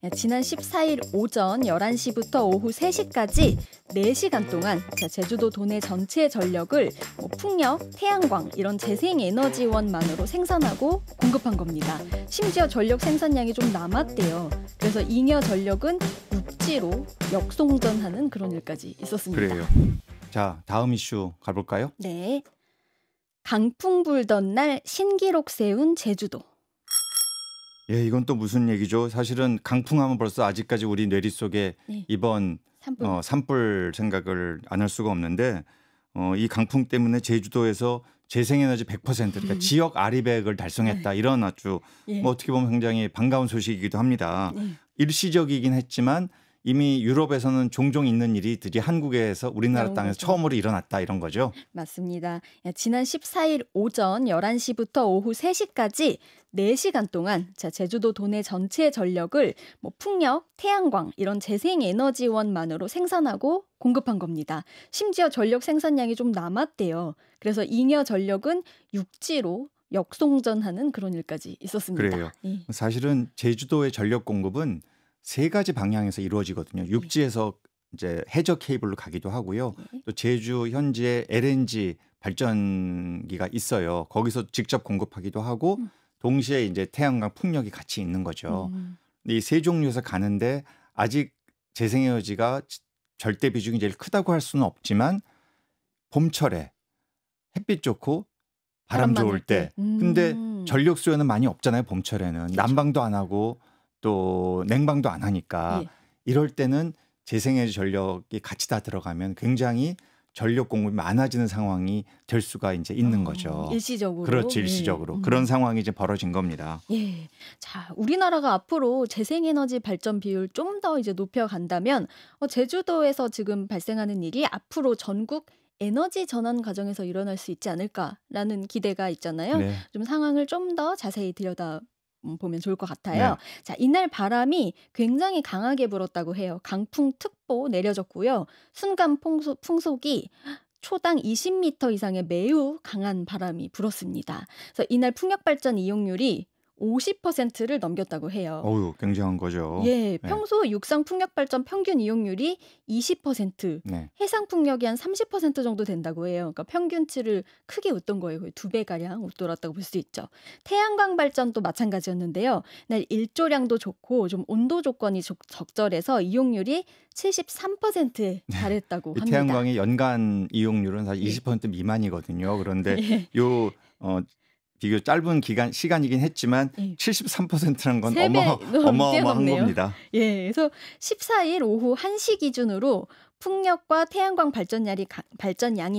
지난 14일 오전 11시부터 오후 3시까지 4시간 동안 제주도 도내 전체 전력을 풍력, 태양광 이런 재생에너지원만으로 생산하고 공급한 겁니다. 심지어 전력 생산량이 좀 남았대요. 그래서 잉여 전력은 육지로 역송전하는 그런 일까지 있었습니다. 그래요. 자, 다음 이슈 가볼까요? 네. 강풍 불던 날 신기록 세운 제주도. 예, 이건 또 무슨 얘기죠? 사실은 강풍하면 벌써 아직까지 우리 뇌리 속에 이번 산불 생각을 안 할 수가 없는데 이 강풍 때문에 제주도에서 재생에너지 100% 그러니까 지역 아리백을 달성했다. 이런 아주 뭐 어떻게 보면 굉장히 반가운 소식이기도 합니다. 일시적이긴 했지만 이미 유럽에서는 종종 있는 일이들이 한국에서 우리나라 땅에서 처음으로 일어났다 이런 거죠. 맞습니다. 지난 14일 오전 11시부터 오후 3시까지 4시간 동안 제주도 도내 전체 전력을 풍력, 태양광 이런 재생에너지원만으로 생산하고 공급한 겁니다. 심지어 전력 생산량이 좀 남았대요. 그래서 잉여 전력은 육지로 역송전하는 그런 일까지 있었습니다. 그래요. 사실은 제주도의 전력 공급은 세 가지 방향에서 이루어지거든요. 육지에서 이제 해저 케이블로 가기도 하고요. 또 제주 현지에 LNG 발전기가 있어요. 거기서 직접 공급하기도 하고 동시에 이제 태양광 풍력이 같이 있는 거죠. 이 세 종류에서 가는데 아직 재생에너지가 절대 비중이 제일 크다고 할 수는 없지만 봄철에 햇빛 좋고 바람 좋을 때. 근데 전력 수요는 많이 없잖아요. 봄철에는. 그렇죠. 난방도 안 하고 또 냉방도 안 하니까 이럴 때는 재생에너지 전력이 같이 다 들어가면 굉장히 전력 공급이 많아지는 상황이 될 수가 이제 있는 거죠. 일시적으로. 그렇죠. 일시적으로. 그런 상황이 이제 벌어진 겁니다. 예. 자, 우리나라가 앞으로 재생에너지 발전 비율 좀 더 이제 높여간다면 제주도에서 지금 발생하는 일이 앞으로 전국 에너지 전환 과정에서 일어날 수 있지 않을까라는 기대가 있잖아요. 네. 좀 상황을 좀 더 자세히 보면 좋을 것 같아요. 자, 이날 바람이 굉장히 강하게 불었다고 해요. 강풍특보 내려졌고요. 순간 풍속이 초당 20m 이상의 매우 강한 바람이 불었습니다. 그래서 이날 풍력발전 이용률이 50%를 넘겼다고 해요. 어우, 굉장한 거죠. 예, 평소 육상 풍력발전 평균 이용률이 20%, 해상 풍력이 한 30% 정도 된다고 해요. 그러니까 평균치를 크게 웃돈 거예요. 거의 2배가량 웃돌았다고 볼 수 있죠. 태양광 발전도 마찬가지였는데요. 날 일조량도 좋고 좀 온도 조건이 적절해서 이용률이 73%에 달했다고 합니다. 태양광의 연간 이용률은 사실 20% 미만이거든요. 그런데 비교 짧은 시간이긴 했지만 73%라는 건 어마어마한 겁니다. 예, 그래서 14일 오후 1시 기준으로 풍력과 태양광 발전량이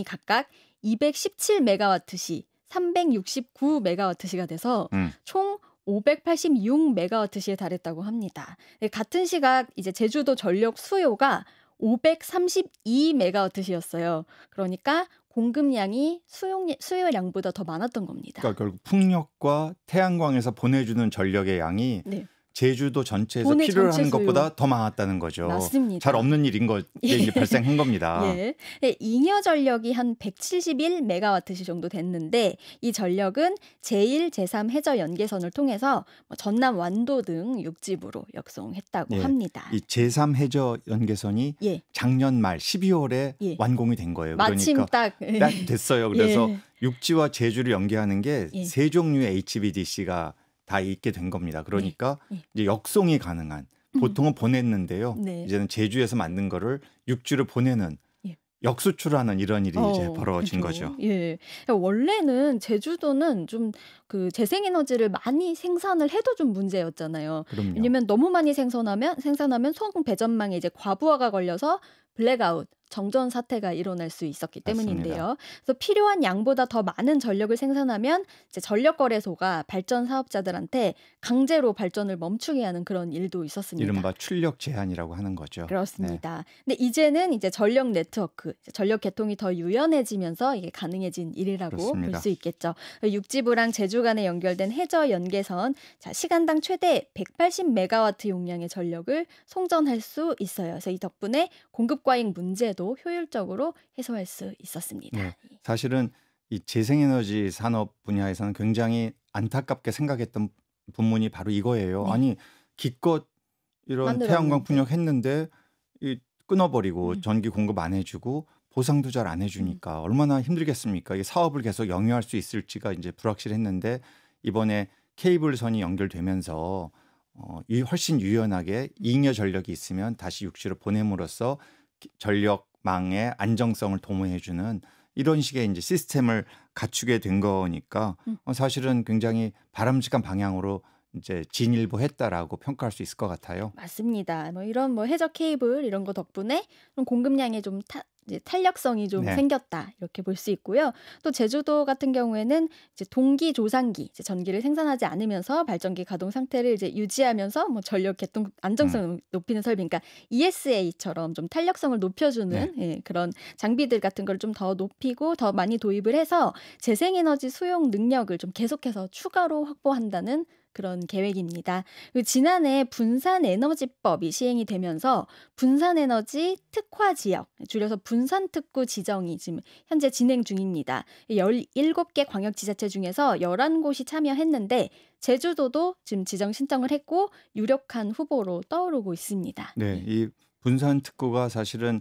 각각 217메가와트시, 369메가와트시가 돼서 총 586메가와트시에 달했다고 합니다. 같은 시각 이제 제주도 전력 수요가 532메가와트시였어요. 그러니까 공급량이 수요량보다 더 많았던 겁니다. 그러니까 결국 풍력과 태양광에서 보내주는 전력의 양이 제주도 전체에서 필요로 하는 것보다 더 많았다는 거죠. 맞습니다. 잘 없는 일인 게 이제 발생한 겁니다. 잉여 전력이 한 171메가와트시 정도 됐는데 이 전력은 제1, 제3 해저 연계선을 통해서 전남 완도 등 육지부로 역송했다고 합니다. 이 제3 해저 연계선이 작년 말 12월에 완공이 된 거예요. 마침 그러니까 딱 됐어요. 그래서 육지와 제주를 연계하는 게 세 종류의 HVDC가 다 있게 된 겁니다. 그러니까 이제 역송이 가능한 보통은 보냈는데요. 이제는 제주에서 만든 거를 육지로 보내는 역수출하는 이런 일이 이제 벌어진 거죠. 예. 원래는 제주도는 좀 그 재생에너지를 많이 생산을 해도 좀 문제였잖아요. 그럼요. 왜냐면 너무 많이 생산하면 송 배전망에 이제 과부하가 걸려서 블랙아웃, 정전 사태가 일어날 수 있었기 때문인데요. 맞습니다. 그래서 필요한 양보다 더 많은 전력을 생산하면 이제 전력거래소가 발전 사업자들한테 강제로 발전을 멈추게 하는 그런 일도 있었습니다. 이른바 출력 제한이라고 하는 거죠. 그렇습니다. 근데 이제는 이제 전력 네트워크, 전력 개통이 더 유연해지면서 이게 가능해진 일이라고 볼 수 있겠죠. 육지부랑 제주 간에 연결된 해저 연계선, 자, 시간당 최대 180메가와트 용량의 전력을 송전할 수 있어요. 그래서 이 덕분에 공급 과잉 문제도 효율적으로 해소할 수 있었습니다. 사실은 이 재생에너지 산업 분야에서는 굉장히 안타깝게 생각했던 부문이 바로 이거예요. 아니 기껏 이런 만들었는데. 태양광 풍력했는데 끊어버리고 음. 전기 공급 안 해주고 보상도 잘 안 해주니까 얼마나 힘들겠습니까? 이 사업을 계속 영위할 수 있을지가 이제 불확실했는데 이번에 케이블선이 연결되면서 훨씬 유연하게 잉여 전력이 있으면 다시 육지로 보냄으로써 전력망의 안정성을 도모해주는 이런 식의 이제 시스템을 갖추게 된 거니까 사실은 굉장히 바람직한 방향으로 이제 진일보했다라고 평가할 수 있을 것 같아요. 맞습니다. 뭐 이런 뭐 해저 케이블 이런 거 덕분에 좀 공급량에 좀 이제 탄력성이 좀 네. 생겼다 이렇게 볼 수 있고요. 또 제주도 같은 경우에는 이제 동기 조상기 이제 전기를 생산하지 않으면서 발전기 가동 상태를 이제 유지하면서 뭐 전력 개통 안정성을 높이는 설비, 그러니까 ESA처럼 좀 탄력성을 높여주는 예, 그런 장비들 같은 걸 좀 더 높이고 더 많이 도입을 해서 재생에너지 수용 능력을 좀 계속해서 추가로 확보한다는 그런 계획입니다. 그리고 지난해 분산에너지법이 시행이 되면서 분산에너지 특화 지역, 줄여서 분산특구 지정이 지금 현재 진행 중입니다. 17개 광역지자체 중에서 11곳이 참여했는데 제주도도 지금 지정 신청을 했고 유력한 후보로 떠오르고 있습니다. 네, 이 분산 특구가 사실은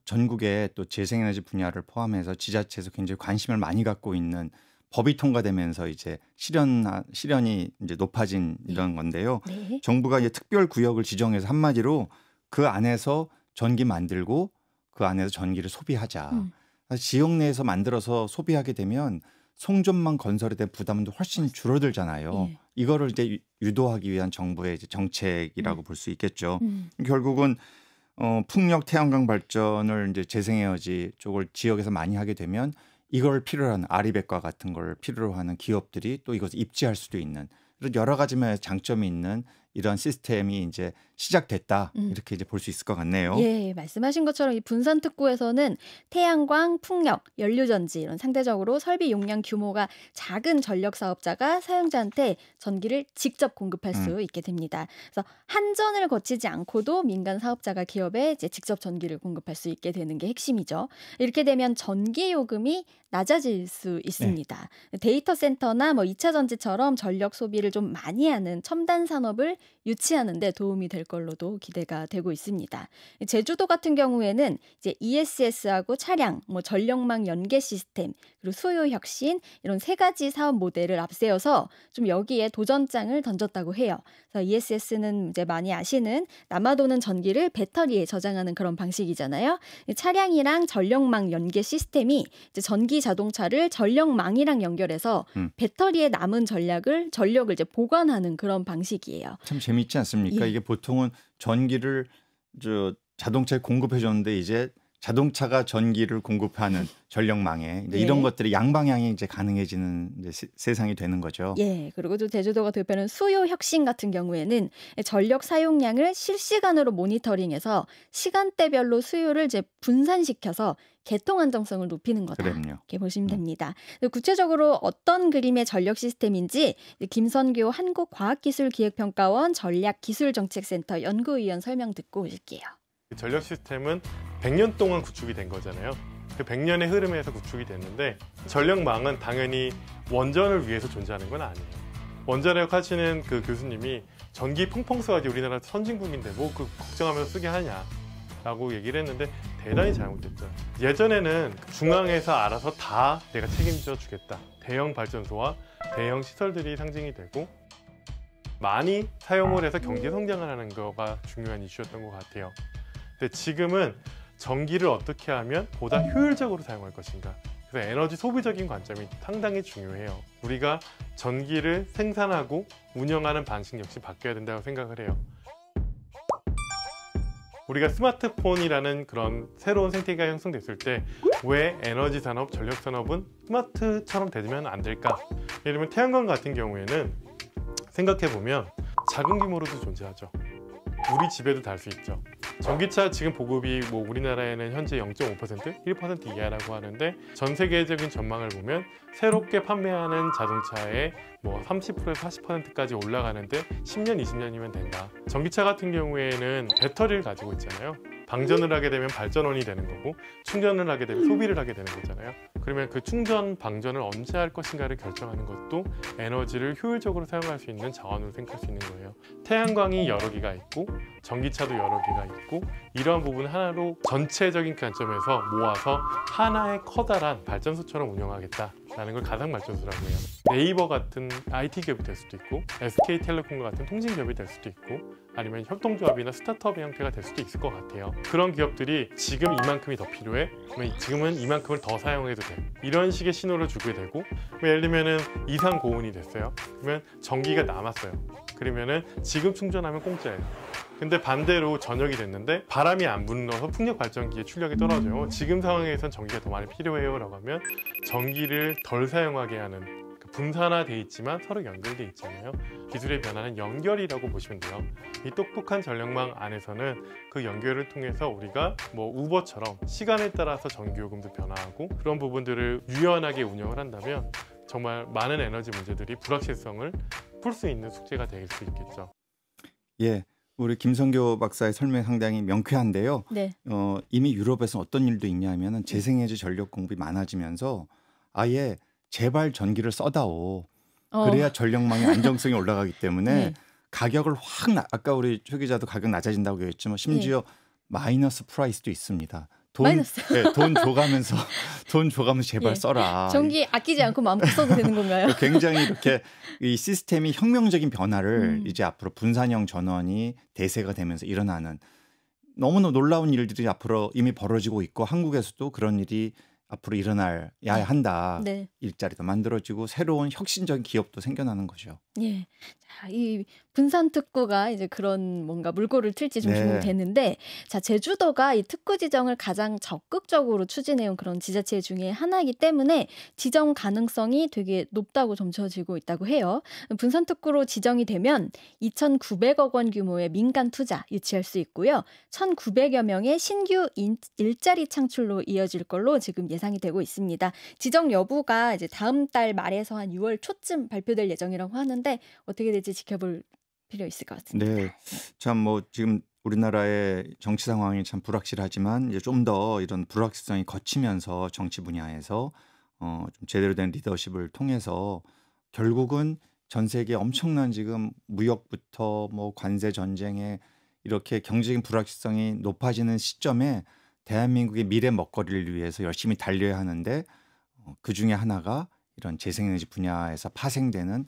전국의 또 재생에너지 분야를 포함해서 지자체에서 굉장히 관심을 많이 갖고 있는 법이 통과되면서 이제 실현이 이제 높아진 이런 건데요. 네. 정부가 이제 특별 구역을 지정해서 한마디로 그 안에서 전기 만들고 그 안에서 전기를 소비하자. 지역 내에서 만들어서 소비하게 되면 송전망 건설에 대한 부담도 훨씬 줄어들잖아요. 예. 이거를 이제 유도하기 위한 정부의 이제 정책이라고 볼 수 있겠죠. 결국은 풍력, 태양광 발전을 이제 재생에너지 쪽을 지역에서 많이 하게 되면 이걸 필요로 하는 아리백과 같은 걸 필요로 하는 기업들이 또 이것을 입지할 수도 있는 이런 여러 가지 면의 장점이 있는 이런 시스템이 이제 시작됐다 이렇게 이제 볼 수 있을 것 같네요. 예, 말씀하신 것처럼 이 분산특구에서는 태양광, 풍력, 연료전지 이런 상대적으로 설비 용량 규모가 작은 전력 사업자가 사용자한테 전기를 직접 공급할 수 있게 됩니다. 그래서 한전을 거치지 않고도 민간 사업자가 기업에 이제 직접 전기를 공급할 수 있게 되는 게 핵심이죠. 이렇게 되면 전기 요금이 낮아질 수 있습니다. 데이터 센터나 뭐 2차 전지처럼 전력 소비를 좀 많이 하는 첨단 산업을 유치하는 데 도움이 될 걸로도 기대가 되고 있습니다. 제주도 같은 경우에는 이제 ESS하고 차량, 뭐 전력망 연계 시스템, 그리고 수요 혁신 이런 세 가지 사업 모델을 앞세워서 좀 여기에 도전장을 던졌다고 해요. 그래서 ESS는 이제 많이 아시는 남아도는 전기를 배터리에 저장하는 그런 방식이잖아요. 차량이랑 전력망 연계 시스템이 이제 전기 자동차를 전력망이랑 연결해서 배터리에 남은 전력을 이제 보관하는 그런 방식이에요. 참 재밌지 않습니까? 예. 이게 보통은 전기를 자동차에 공급해 줬는데 이제 자동차가 전기를 공급하는 전력망에 이제 예. 이런 것들이 양방향이 이제 가능해지는 이제 세상이 되는 거죠. 예, 그리고 또 제주도가 대표하는 수요 혁신 같은 경우에는 전력 사용량을 실시간으로 모니터링해서 시간대별로 수요를 이제 분산시켜서 개통 안정성을 높이는 거다. 그럼요. 이렇게 보시면 됩니다. 구체적으로 어떤 그림의 전력 시스템인지 김선교 한국과학기술기획평가원 전략기술정책센터 연구위원 설명 듣고 오실게요. 전력 시스템은 100년 동안 구축이 된 거잖아요. 그 100년의 흐름에서 구축이 됐는데 전력망은 당연히 원전을 위해서 존재하는 건 아니에요. 원자력 하시는 그 교수님이 전기 펑펑 써가지고 우리나라 선진국인데 뭐 그 걱정하면서 쓰게 하냐 라고 얘기를 했는데 대단히 잘못됐죠. 예전에는 중앙에서 알아서 다 내가 책임져 주겠다. 대형 발전소와 대형 시설들이 상징이 되고 많이 사용을 해서 경제 성장을 하는 거가 중요한 이슈였던 것 같아요. 근데 지금은 전기를 어떻게 하면 보다 효율적으로 사용할 것인가. 그래서 에너지 소비적인 관점이 상당히 중요해요. 우리가 전기를 생산하고 운영하는 방식 역시 바뀌어야 된다고 생각을 해요. 우리가 스마트폰이라는 그런 새로운 생태계가 형성됐을 때 왜 에너지 산업, 전력 산업은 스마트처럼 되면 안 될까? 예를 들면 태양광 같은 경우에는 생각해보면 작은 규모로도 존재하죠. 우리 집에도 달 수 있죠. 전기차 지금 보급이 뭐 우리나라에는 현재 0.5%, 1% 이하라고 하는데 전 세계적인 전망을 보면 새롭게 판매하는 자동차의 뭐 30%에서 40%까지 올라가는데 10년, 20년이면 된다. 전기차 같은 경우에는 배터리를 가지고 있잖아요. 방전을 하게 되면 발전원이 되는 거고 충전을 하게 되면 소비를 하게 되는 거잖아요. 그러면 그 충전, 방전을 언제 할 것인가를 결정하는 것도 에너지를 효율적으로 사용할 수 있는 자원으로 생각할 수 있는 거예요. 태양광이 여러 개가 있고 전기차도 여러 개가 있고 이러한 부분을 하나로 전체적인 관점에서 모아서 하나의 커다란 발전소처럼 운영하겠다라는 걸 가상발전소라고 해요. 네이버 같은 IT 기업이 될 수도 있고 SK텔레콤과 같은 통신기업이 될 수도 있고 아니면 협동조합이나 스타트업의 형태가 될 수도 있을 것 같아요. 그런 기업들이 지금 이만큼이 더 필요해? 그러면 지금은 이만큼을 더 사용해도 돼. 이런 식의 신호를 주게 되고 예를 들면은 이상 고온이 됐어요. 그러면 전기가 남았어요. 그러면은 지금 충전하면 공짜예요. 근데 반대로 저녁이 됐는데 바람이 안 불어서 풍력 발전기의 출력이 떨어져요. 지금 상황에선 전기가 더 많이 필요해요 라고 하면 전기를 덜 사용하게 하는 분산화돼 있지만 서로 연결돼 있잖아요. 기술의 변화는 연결이라고 보시면 돼요. 이 똑똑한 전력망 안에서는 그 연결을 통해서 우리가 뭐 우버처럼 시간에 따라서 전기요금도 변화하고 그런 부분들을 유연하게 운영을 한다면 정말 많은 에너지 문제들이 불확실성을 풀 수 있는 숙제가 될 수 있겠죠. 예, 우리 김성교 박사의 설명이 상당히 명쾌한데요. 네. 이미 유럽에서 어떤 일도 있냐면은 재생에너지 전력 공급이 많아지면서 아예 제발 전기를 써다오. 그래야 전력망의 안정성이 올라가기 때문에 네. 가격을 아까 우리 최 기자도 가격 낮아진다고 했지만 심지어 마이너스 프라이스도 있습니다. 마이너스. 네, 돈 줘가면서 제발 예. 써라. 전기 아끼지 않고 마음껏 써도 되는 건가요? 굉장히 이렇게 이 시스템이 혁명적인 변화를 이제 앞으로 분산형 전원이 대세가 되면서 일어나는 너무나 놀라운 일들이 앞으로 이미 벌어지고 있고 한국에서도 그런 일이 앞으로 일어나야 한다. 네. 일자리도 만들어지고 새로운 혁신적인 기업도 생겨나는 거죠. 예. 자, 이 분산 특구가 이제 그런 뭔가 물꼬를 틀지 좀 네. 주목되는데, 자, 제주도가 이 특구 지정을 가장 적극적으로 추진해온 그런 지자체 중에 하나이기 때문에 지정 가능성이 되게 높다고 점쳐지고 있다고 해요. 분산 특구로 지정이 되면 2,900억 원 규모의 민간 투자 유치할 수 있고요. 1,900여 명의 신규 일자리 창출로 이어질 걸로 지금 예상이 되고 있습니다. 지정 여부가 이제 다음 달 말에서 한 6월 초쯤 발표될 예정이라고 하는데 어떻게 될지 지켜볼 필요 있을 것 같습니다. 네, 참 뭐 지금 우리나라의 정치 상황이 참 불확실하지만 이제 좀 더 이런 불확실성이 거치면서 정치 분야에서 좀 제대로 된 리더십을 통해서 결국은 전 세계 엄청난 지금 무역부터 뭐 관세 전쟁에 이렇게 경제적인 불확실성이 높아지는 시점에 대한민국의 미래 먹거리를 위해서 열심히 달려야 하는데 그 중에 하나가 이런 재생에너지 분야에서 파생되는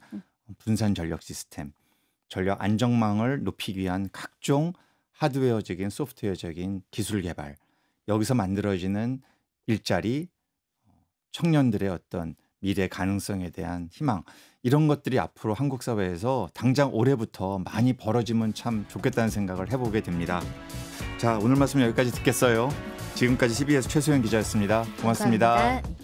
분산 전력 시스템, 전력 안정망을 높이기 위한 각종 하드웨어적인 소프트웨어적인 기술 개발, 여기서 만들어지는 일자리, 청년들의 어떤 미래 가능성에 대한 희망, 이런 것들이 앞으로 한국 사회에서 당장 올해부터 많이 벌어지면 참 좋겠다는 생각을 해보게 됩니다. 자, 오늘 말씀 여기까지 듣겠어요. 지금까지 CBS 최소영 기자였습니다. 고맙습니다. 감사합니다.